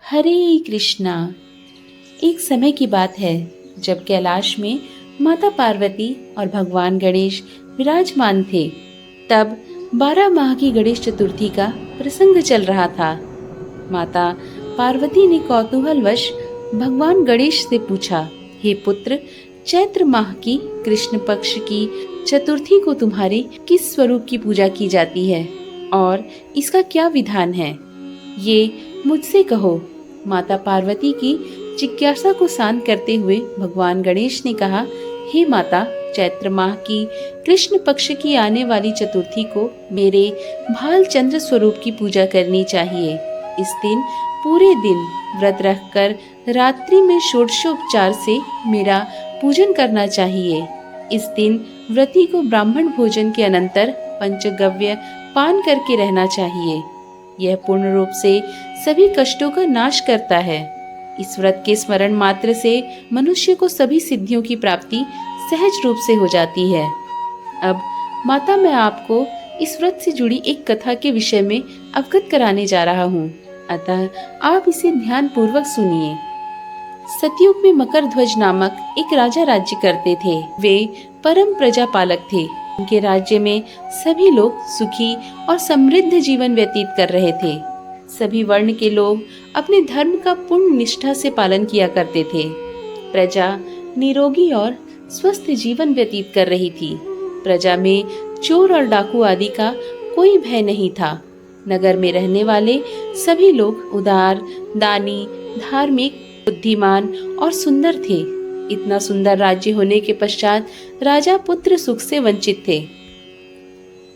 हरे कृष्णा। एक समय की बात है जब कैलाश में माता पार्वती और भगवान गणेश विराजमान थे। तब 12 माह की गणेश चतुर्थी का प्रसंग चल रहा था। माता पार्वती ने कौतूहलवश भगवान गणेश से पूछा, हे पुत्र, चैत्र माह की कृष्ण पक्ष की चतुर्थी को तुम्हारे किस स्वरूप की पूजा की जाती है और इसका क्या विधान है, ये मुझसे कहो। माता पार्वती की जिज्ञासा को शांत करते हुए भगवान गणेश ने कहा, हे माता, चैत्र माह की कृष्ण पक्ष की आने वाली चतुर्थी को मेरे भाल चंद्र स्वरूप की पूजा करनी चाहिए। इस दिन पूरे दिन व्रत रखकर रात्रि में षोडशोपचार से मेरा पूजन करना चाहिए। इस दिन व्रती को ब्राह्मण भोजन के अनंतर पंचगव्य पान करके रहना चाहिए। यह पूर्ण रूप से सभी कष्टों का नाश करता है। इस व्रत के स्मरण मात्र से मनुष्य को सभी सिद्धियों की प्राप्ति सहज रूप से हो जाती है। अब माता, मैं आपको इस व्रत से जुड़ी एक कथा के विषय में अवगत कराने जा रहा हूँ, अतः आप इसे ध्यान पूर्वक सुनिए। सतयुग में मकर ध्वज नामक एक राजा राज्य करते थे। वे परम प्रजापालक थे। उनके राज्य में सभी लोग सुखी और समृद्ध जीवन व्यतीत कर रहे थे। सभी वर्ण के लोग अपने धर्म का पूर्ण निष्ठा से पालन किया करते थे। प्रजा निरोगी और स्वस्थ जीवन व्यतीत कर रही थी। प्रजा में चोर और डाकू आदि का कोई भय नहीं था। नगर में रहने वाले सभी लोग उदार, दानी, धार्मिक, बुद्धिमान और सुंदर थे। इतना सुंदर राज्य होने के पश्चात राजा पुत्र सुख से वंचित थे।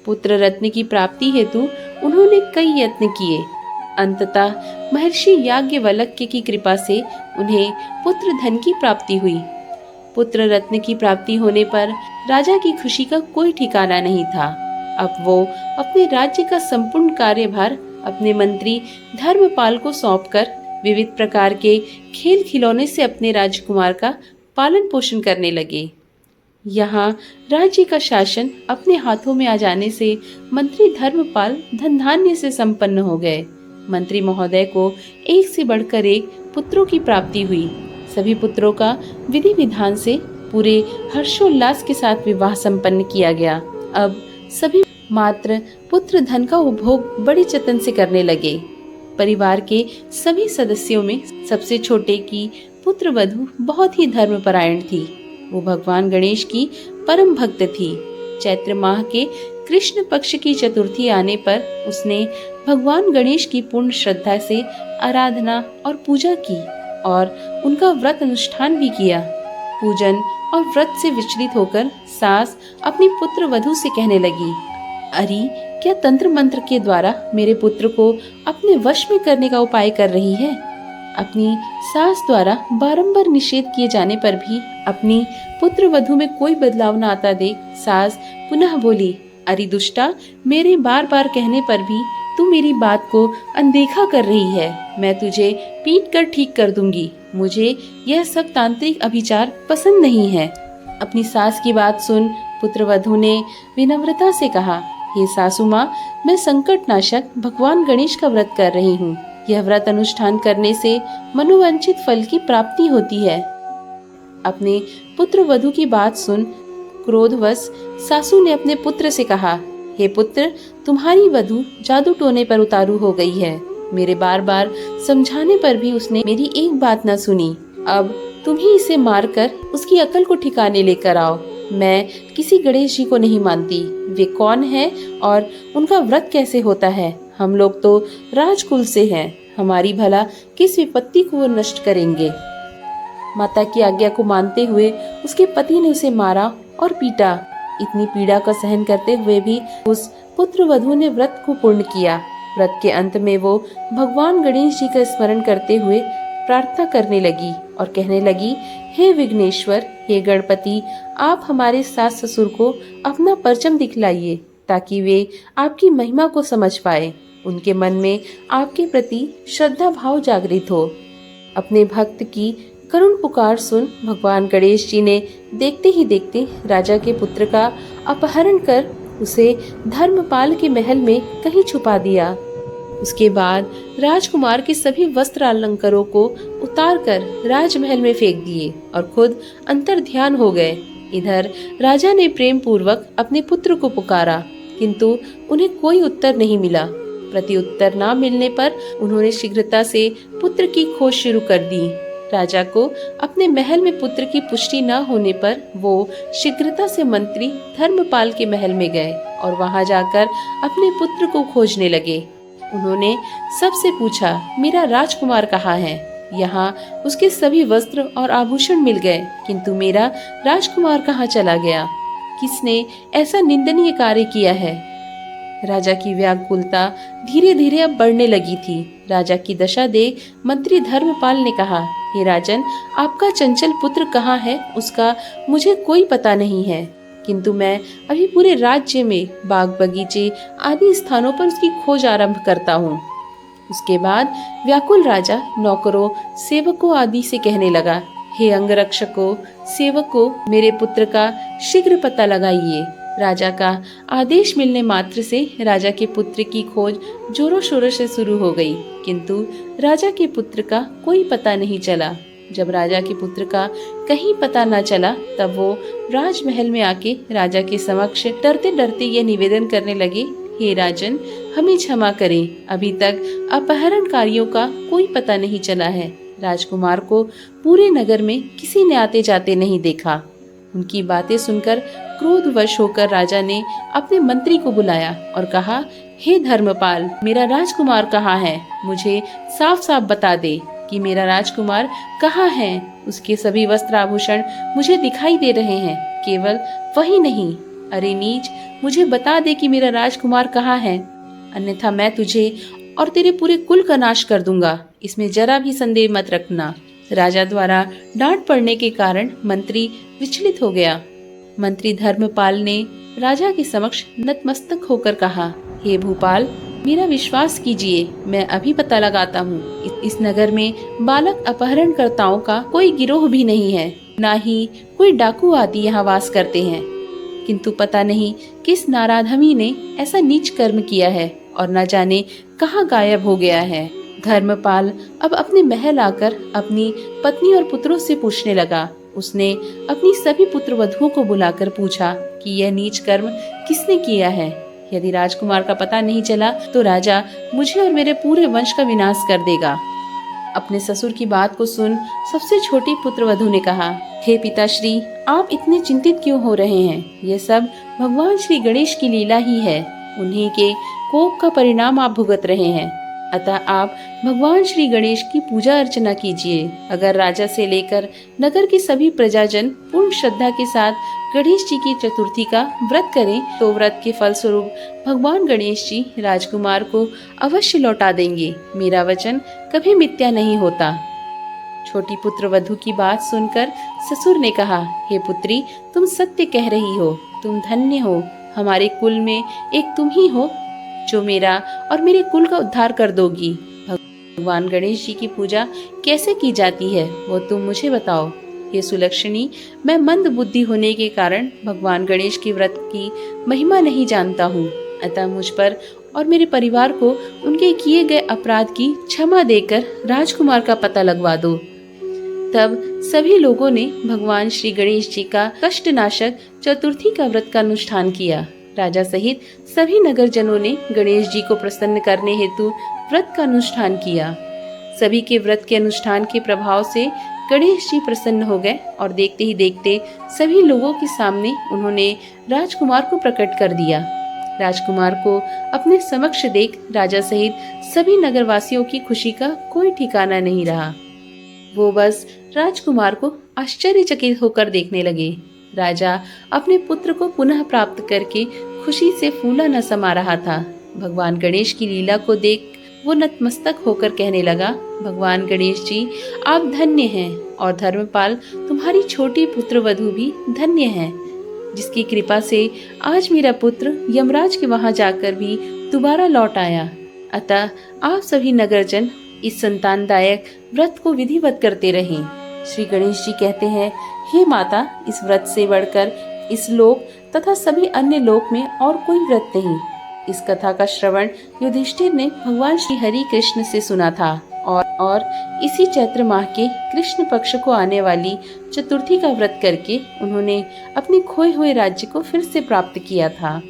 पुत्र रत्न की प्राप्ति हेतु उन्होंने कई यत्न किए। अंततः महर्षि याज्ञवल्क्य की कृपा से उन्हें पुत्र धन की प्राप्ति हुई। पुत्र रत्न की प्राप्ति होने पर राजा की खुशी का कोई ठिकाना नहीं था। अब वो अपने राज्य का संपूर्ण कार्यभार अपने मंत्री धर्मपाल को सौंपकर विविध प्रकार के खेल खिलौने से अपने राजकुमार का पालन पोषण करने लगे। यहाँ राज्य का शासन अपने हाथों में आ जाने से मंत्री धर्मपाल धन धान्य से संपन्न हो गए। मंत्री महोदय को एक से बढ़कर एक पुत्रों की प्राप्ति हुई। सभी पुत्रों का विधि विधान से पूरे हर्षोल्लास के साथ विवाह संपन्न किया गया। अब सभी मात्र पुत्र धन का उपभोग बड़े जतन से करने लगे। परिवार के सभी सदस्यों में सबसे छोटे की पुत्र वधू बहुत ही धर्मपरायण थी। वो भगवान गणेश की परम भक्त थी। चैत्र माह के कृष्ण पक्ष की चतुर्थी आने पर उसने भगवान गणेश की पूर्ण श्रद्धा से आराधना और पूजा की और उनका व्रत अनुष्ठान भी किया। पूजन और व्रत से विचलित होकर सास अपनी पुत्र वधू से कहने लगी, अरे, क्या तंत्र मंत्र के द्वारा मेरे पुत्र को अपने वश में करने का उपाय कर रही है? अपनी सास द्वारा बारंबार निषेध किए जाने पर भी अपनी पुत्र वधू में कोई बदलाव न आता देख सास पुनः बोली, अरे दुष्टा, मेरे बार बार कहने पर भी तू मेरी बात को अनदेखा कर रही है। मैं तुझे पीट कर ठीक कर दूंगी। मुझे यह सब तांत्रिक अभिचार पसंद नहीं है। अपनी सास की बात सुन पुत्र वधू ने विनम्रता से कहा, हे सासू माँ, मैं संकट नाशक भगवान गणेश का व्रत कर रही हूँ। यह व्रत अनुष्ठान करने से मनोवांछित फल की प्राप्ति होती है। अपने पुत्र वधू की बात सुन क्रोधवश सासू ने अपने पुत्र से कहा, हे पुत्र, तुम्हारी वधू जादू टोने पर उतारू हो गई है। मेरे बार बार समझाने पर भी उसने मेरी एक बात न सुनी। अब तुम ही इसे मारकर उसकी अकल को ठिकाने लेकर आओ। मैं किसी गणेश जी को नहीं मानती। वे कौन है और उनका व्रत कैसे होता है? हम लोग तो राजकुल से हैं। हमारी भला किस विपत्ति को वो नष्ट करेंगे? माता की आज्ञा को मानते हुए उसके पति ने उसे मारा और पीटा। इतनी पीड़ा का सहन करते हुए भी उस पुत्र वधू ने व्रत को पूर्ण किया। व्रत के अंत में वो भगवान गणेश जी का स्मरण करते हुए प्रार्थना करने लगी और कहने लगी, हे विघ्नेश्वर, हे गणपति, आप हमारे सास ससुर को अपना परचम दिखलाइए ताकि वे आपकी महिमा को समझ पाए। उनके मन में आपके प्रति श्रद्धा भाव जागृत हो। अपने भक्त की करुण पुकार सुन भगवान गणेश जी ने देखते ही देखते राजा के पुत्र का अपहरण कर उसे धर्मपाल के महल में कहीं छुपा दिया। उसके बाद राजकुमार के सभी वस्त्र अलंकारों को उतारकर राजमहल में फेंक दिए और खुद अंतर ध्यान हो गए। इधर राजा ने प्रेम पूर्वक अपने पुत्र को पुकारा, किंतु उन्हें कोई उत्तर नहीं मिला। प्रत्युत्तर न मिलने पर उन्होंने शीघ्रता से पुत्र की खोज शुरू कर दी। राजा को अपने महल में पुत्र की पुष्टि न होने पर वो शीघ्रता से मंत्री धर्मपाल के महल में गए और वहां जाकर अपने पुत्र को खोजने लगे। उन्होंने सबसे पूछा, मेरा राजकुमार कहाँ है? यहाँ उसके सभी वस्त्र और आभूषण मिल गए, किंतु मेरा राजकुमार कहाँ चला गया? किसने ऐसा निंदनीय कार्य किया है? राजा की व्याकुलता धीरे धीरे अब बढ़ने लगी थी। राजा की दशा देख मंत्री धर्मपाल ने कहा, हे राजन, आपका चंचल पुत्र कहाँ है उसका मुझे कोई पता नहीं है, किंतु मैं अभी पूरे राज्य में बाग बगीचे आदि स्थानों पर उसकी खोज आरंभ करता हूँ। उसके बाद व्याकुल राजा नौकरों, सेवकों आदि से कहने लगा, हे अंगरक्षकों, सेवकों, मेरे पुत्र का शीघ्र पता लगाइए। राजा का आदेश मिलने मात्र से राजा के पुत्र की खोज जोरों शोरों से शुरू हो गई, किंतु राजा के पुत्र का कोई पता नहीं चला। जब राजा के पुत्र का कहीं पता न चला, तब वो राजमहल में आके राजा के समक्ष डरते डरते ये निवेदन करने लगे, हे राजन, हमें क्षमा करें, अभी तक अपहरणकारियों का कोई पता नहीं चला है। राजकुमार को पूरे नगर में किसी ने आते जाते नहीं देखा। उनकी बातें सुनकर क्रोधवश होकर राजा ने अपने मंत्री को बुलाया और कहा, हे धर्मपाल, मेरा राजकुमार कहाँ है? मुझे साफ साफ बता दे कि मेरा राजकुमार कहाँ है। उसके सभी वस्त्र आभूषण मुझे दिखाई दे रहे हैं, केवल वही नहीं। अरे नीच, मुझे बता दे कि मेरा राजकुमार कहाँ है, अन्यथा मैं तुझे और तेरे पूरे कुल का नाश कर दूंगा, इसमें जरा भी संदेह मत रखना। राजा द्वारा डांट पड़ने के कारण मंत्री विचलित हो गया। मंत्री धर्मपाल ने राजा के समक्ष नतमस्तक होकर कहा, हे भूपाल, मेरा विश्वास कीजिए, मैं अभी पता लगाता हूँ। इस नगर में बालक अपहरणकर्ताओं का कोई गिरोह भी नहीं है, न ही कोई डाकू आदि यहाँ वास करते हैं, किंतु पता नहीं किस नाराधमी ने ऐसा नीच कर्म किया है और न जाने कहाँ गायब हो गया है। धर्मपाल अब अपने महल आकर अपनी पत्नी और पुत्रों से पूछने लगा। उसने अपनी सभी पुत्र वधुओं को बुलाकर पूछा कि यह नीच कर्म किसने किया है। यदि राजकुमार का पता नहीं चला तो राजा मुझे और मेरे पूरे वंश का विनाश कर देगा। अपने ससुर की बात को सुन सबसे छोटी पुत्र वधु ने कहा, हे पिताश्री, आप इतने चिंतित क्यों हो रहे हैं? यह सब भगवान श्री गणेश की लीला ही है। उन्हीं के कोप का परिणाम आप भुगत रहे हैं। अतः आप भगवान श्री गणेश की पूजा अर्चना कीजिए। अगर राजा से लेकर नगर के सभी प्रजाजन पूर्ण श्रद्धा के साथ गणेश जी की चतुर्थी का व्रत करें तो व्रत के फल स्वरूप भगवान गणेश जी राजकुमार को अवश्य लौटा देंगे। मेरा वचन कभी मिथ्या नहीं होता। छोटी पुत्र वधु की बात सुनकर ससुर ने कहा, हे पुत्री, तुम सत्य कह रही हो, तुम धन्य हो। हमारे कुल में एक तुम ही हो जो मेरा और मेरे कुल का उद्धार कर दोगी। भगवान गणेश जी की पूजा कैसे की जाती है वो तुम मुझे बताओ। ये सुलक्षणी, मैं मंद बुद्धि होने के कारण भगवान गणेश के व्रत की महिमा नहीं जानता हूँ, अतः मुझ पर और मेरे परिवार को उनके किए गए अपराध की क्षमा देकर राजकुमार का पता लगवा दो। तब सभी लोगों ने भगवान श्री गणेश जी का कष्टनाशक चतुर्थी का व्रत का अनुष्ठान किया। राजा सहित सभी नगरजनों ने गणेश जी को प्रसन्न करने हेतु व्रत का अनुष्ठान किया। सभी के व्रत के अनुष्ठान के प्रभाव से गणेश जी प्रसन्न हो गए और देखते ही देखते सभी लोगों के सामने उन्होंने राजकुमार को प्रकट कर दिया। राजकुमार को अपने समक्ष देख राजा सहित सभी नगरवासियों की खुशी का कोई ठिकाना नहीं रहा। वो बस राजकुमार को आश्चर्यचकित होकर देखने लगे। राजा अपने पुत्र को पुनः प्राप्त करके खुशी से फूला न समा रहा था। भगवान गणेश की लीला को देख वो नतमस्तक होकर कहने लगा, भगवान गणेश जी, आप धन्य हैं और धर्मपाल, तुम्हारी छोटी पुत्र वधु भी धन्य है, जिसकी कृपा से आज मेरा पुत्र यमराज के वहां जाकर भी दोबारा लौट आया। अतः आप सभी नगरजन इस संतानदायक व्रत को विधिवत करते रहें। श्री गणेश जी कहते हैं, हे माता, इस व्रत से बढ़कर इस लोक तथा सभी अन्य लोक में और कोई व्रत नहीं। इस कथा का श्रवण युधिष्ठिर ने भगवान श्री हरि कृष्ण से सुना था और इसी चैत्र माह के कृष्ण पक्ष को आने वाली चतुर्थी का व्रत करके उन्होंने अपने खोए हुए राज्य को फिर से प्राप्त किया था।